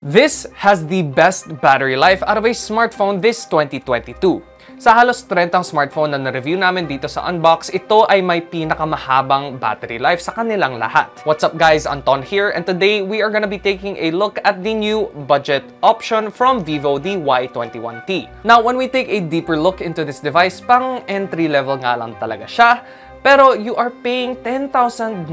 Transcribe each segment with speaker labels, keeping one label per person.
Speaker 1: This has the best battery life out of a smartphone this 2022. Sa halos 30 smartphone na na-review namin dito sa Unbox, ito ay may pinakamahabang battery life sa kanilang lahat. What's up guys, Anton here, and today we are gonna be taking a look at the new budget option from Vivo, the Y21T. Now, when we take a deeper look into this device, pang entry level nga lang talaga siya. Pero you are paying 10,999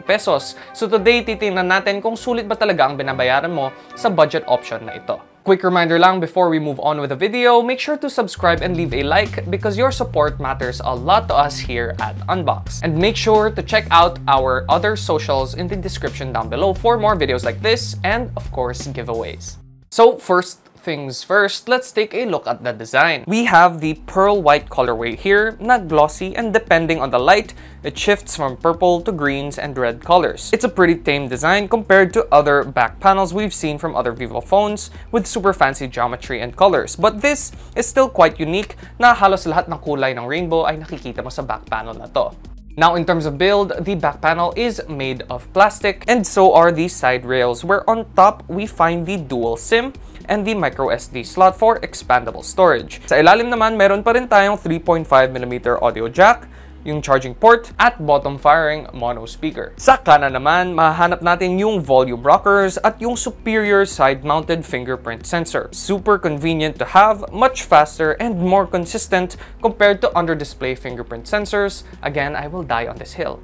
Speaker 1: pesos. So today, titingnan natin kung sulit ba talaga ang binabayaran mo sa budget option na ito. Quick reminder lang before we move on with the video, make sure to subscribe and leave a like because your support matters a lot to us here at Unbox. And make sure to check out our other socials in the description down below for more videos like this and, of course, giveaways. So first things first, let's take a look at the design. We have the pearl white colorway here, not glossy, and depending on the light, it shifts from purple to greens and red colors. It's a pretty tame design compared to other back panels we've seen from other Vivo phones with super fancy geometry and colors. But this is still quite unique na halos lahat ng kulay ng rainbow ay nakikita mo sa back panel na to. Now, in terms of build, the back panel is made of plastic and so are the side rails, where on top we find the dual SIM and the micro SD slot for expandable storage. Sa ilalim naman, meron pa rin tayong 3.5mm audio jack, yung charging port, at bottom-firing mono speaker. Sa kanan naman, mahanap natin yung volume rockers at yung superior side-mounted fingerprint sensor. Super convenient to have, much faster, and more consistent compared to under-display fingerprint sensors. Again, I will die on this hill.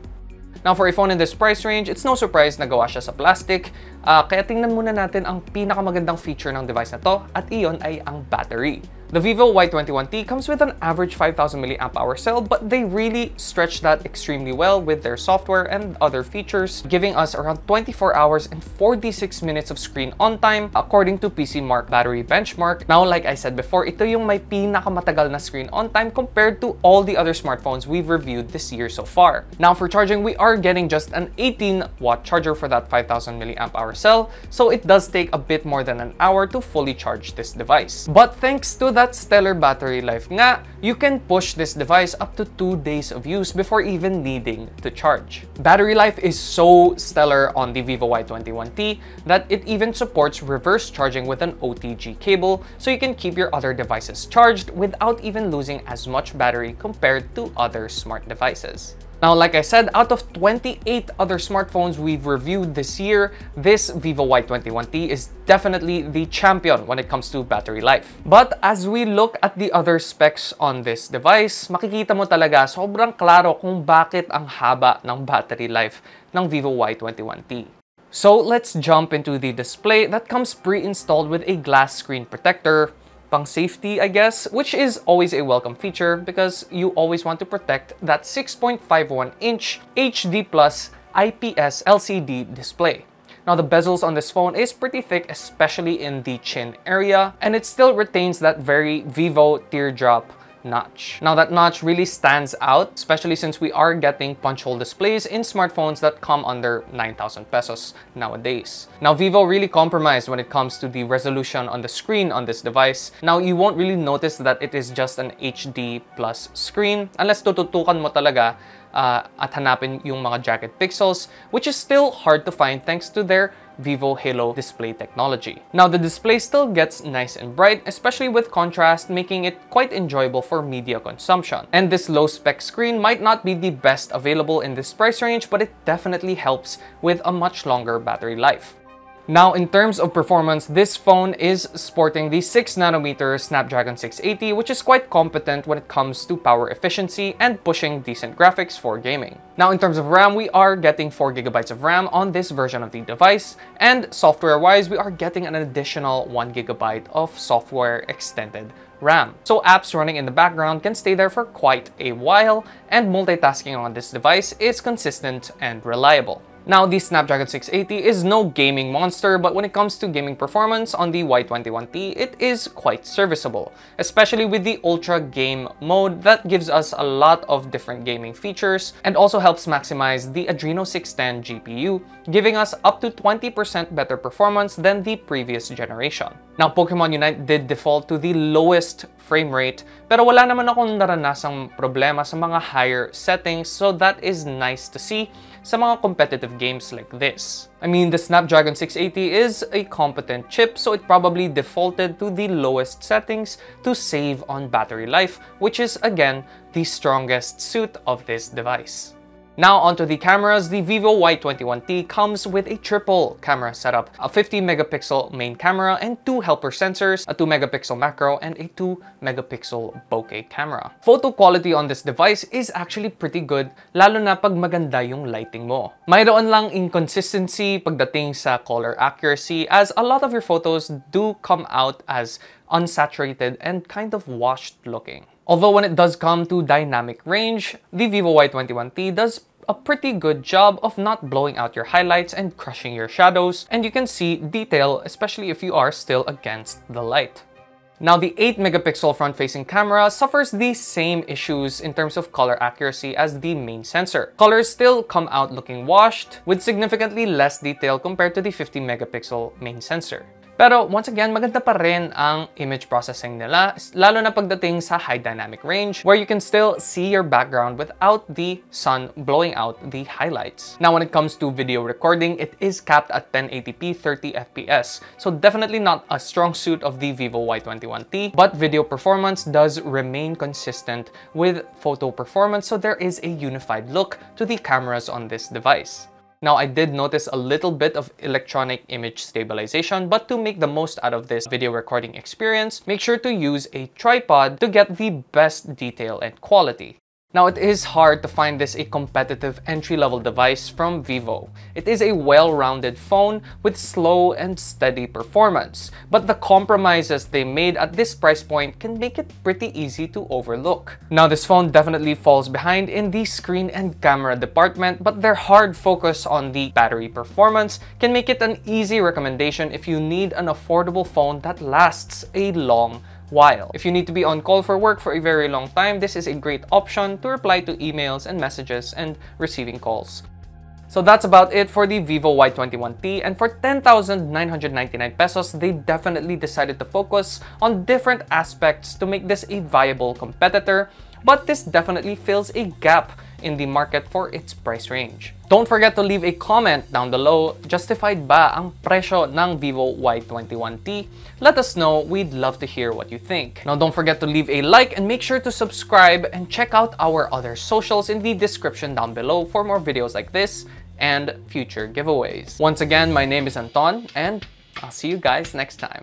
Speaker 1: Now, for a phone in this price range, it's no surprise na gawa siya sa plastic. Kaya tingnan muna natin ang pinakamagandang feature ng device na to, at iyon ay ang battery. The Vivo Y21T comes with an average 5,000 mAh cell, but they really stretch that extremely well with their software and other features, giving us around 24 hours and 46 minutes of screen on time, according to PC Mark battery benchmark. Now, like I said before, ito yung may pinakamatagal na screen on time compared to all the other smartphones we've reviewed this year so far. Now, for charging, we are getting just an 18-watt charger for that 5,000 mAh cell, so it does take a bit more than an hour to fully charge this device. But thanks to that stellar battery life nga, you can push this device up to 2 days of use before even needing to charge. Battery life is so stellar on the Vivo Y21T that it even supports reverse charging with an OTG cable, so you can keep your other devices charged without even losing as much battery compared to other smart devices. Now, like I said, out of 28 other smartphones we've reviewed this year, this Vivo Y21T is definitely the champion when it comes to battery life. But as we look at the other specs on this device, makikita mo talaga sobrang klaro kung bakit ang haba ng battery life ng Vivo Y21T. So let's jump into the display that comes pre-installed with a glass screen protector. Pang safety, I guess, which is always a welcome feature because you always want to protect that 6.51-inch HD Plus IPS LCD display. Now, the bezels on this phone is pretty thick, especially in the chin area, and it still retains that very Vivo teardrop notch. Now, that notch really stands out, especially since we are getting punch hole displays in smartphones that come under 9,000 pesos nowadays. Now, Vivo really compromised when it comes to the resolution on the screen on this device. Now, you won't really notice that it is just an HD plus screen unless tututukan mo talaga at hanapin yung mga jagged pixels, which is still hard to find thanks to their Vivo Halo display technology. Now, the display still gets nice and bright, especially with contrast, making it quite enjoyable for media consumption. And this low-spec screen might not be the best available in this price range, but it definitely helps with a much longer battery life. Now, in terms of performance, this phone is sporting the 6nm Snapdragon 680, which is quite competent when it comes to power efficiency and pushing decent graphics for gaming. Now, in terms of RAM, we are getting 4GB of RAM on this version of the device, and software-wise, we are getting an additional 1GB of software extended RAM. So apps running in the background can stay there for quite a while, and multitasking on this device is consistent and reliable. Now, the Snapdragon 680 is no gaming monster, but when it comes to gaming performance on the Y21T, it is quite serviceable, especially with the Ultra Game mode that gives us a lot of different gaming features and also helps maximize the Adreno 610 GPU, giving us up to 20% better performance than the previous generation. Now, Pokemon Unite did default to the lowest frame rate, pero wala naman akong naranasang problema sa mga higher settings, so that is nice to see sa mga competitive games like this. I mean, the Snapdragon 680 is a competent chip, so it probably defaulted to the lowest settings to save on battery life, which is again the strongest suit of this device. Now onto the cameras, the Vivo Y21T comes with a triple camera setup, a 50 megapixel main camera and two helper sensors, a 2 megapixel macro and a 2 megapixel bokeh camera. Photo quality on this device is actually pretty good, lalo na pag maganda yung lighting mo. Mayroon lang inconsistency pagdating sa color accuracy, as a lot of your photos do come out as unsaturated and kind of washed looking. Although when it does come to dynamic range, the Vivo Y21T does a pretty good job of not blowing out your highlights and crushing your shadows, and you can see detail, especially if you are still against the light. Now, the 8 megapixel front-facing camera suffers the same issues in terms of color accuracy as the main sensor. Colors still come out looking washed, with significantly less detail compared to the 50 megapixel main sensor. Pero once again, maganda pa rin ang image processing nila, lalo na pagdating sa high dynamic range, where you can still see your background without the sun blowing out the highlights. Now, when it comes to video recording, it is capped at 1080p 30 FPS, so definitely not a strong suit of the Vivo Y21T, but video performance does remain consistent with photo performance, so there is a unified look to the cameras on this device. Now, I did notice a little bit of electronic image stabilization, but to make the most out of this video recording experience, make sure to use a tripod to get the best detail and quality. Now, it is hard to find this a competitive entry-level device from Vivo. It is a well-rounded phone with slow and steady performance, but the compromises they made at this price point can make it pretty easy to overlook. Now, this phone definitely falls behind in the screen and camera department, but their hard focus on the battery performance can make it an easy recommendation if you need an affordable phone that lasts a long while. If you need to be on call for work for a very long time, this is a great option to reply to emails and messages and receiving calls. So that's about it for the Vivo Y21T, and for 10,999 pesos, they definitely decided to focus on different aspects to make this a viable competitor, but this definitely fills a gap in the market for its price range. Don't forget to leave a comment down below. Justified ba ang presyo ng Vivo Y21T? Let us know. We'd love to hear what you think. Now, don't forget to leave a like and make sure to subscribe and check out our other socials in the description down below for more videos like this and future giveaways. Once again, my name is Anton, and I'll see you guys next time.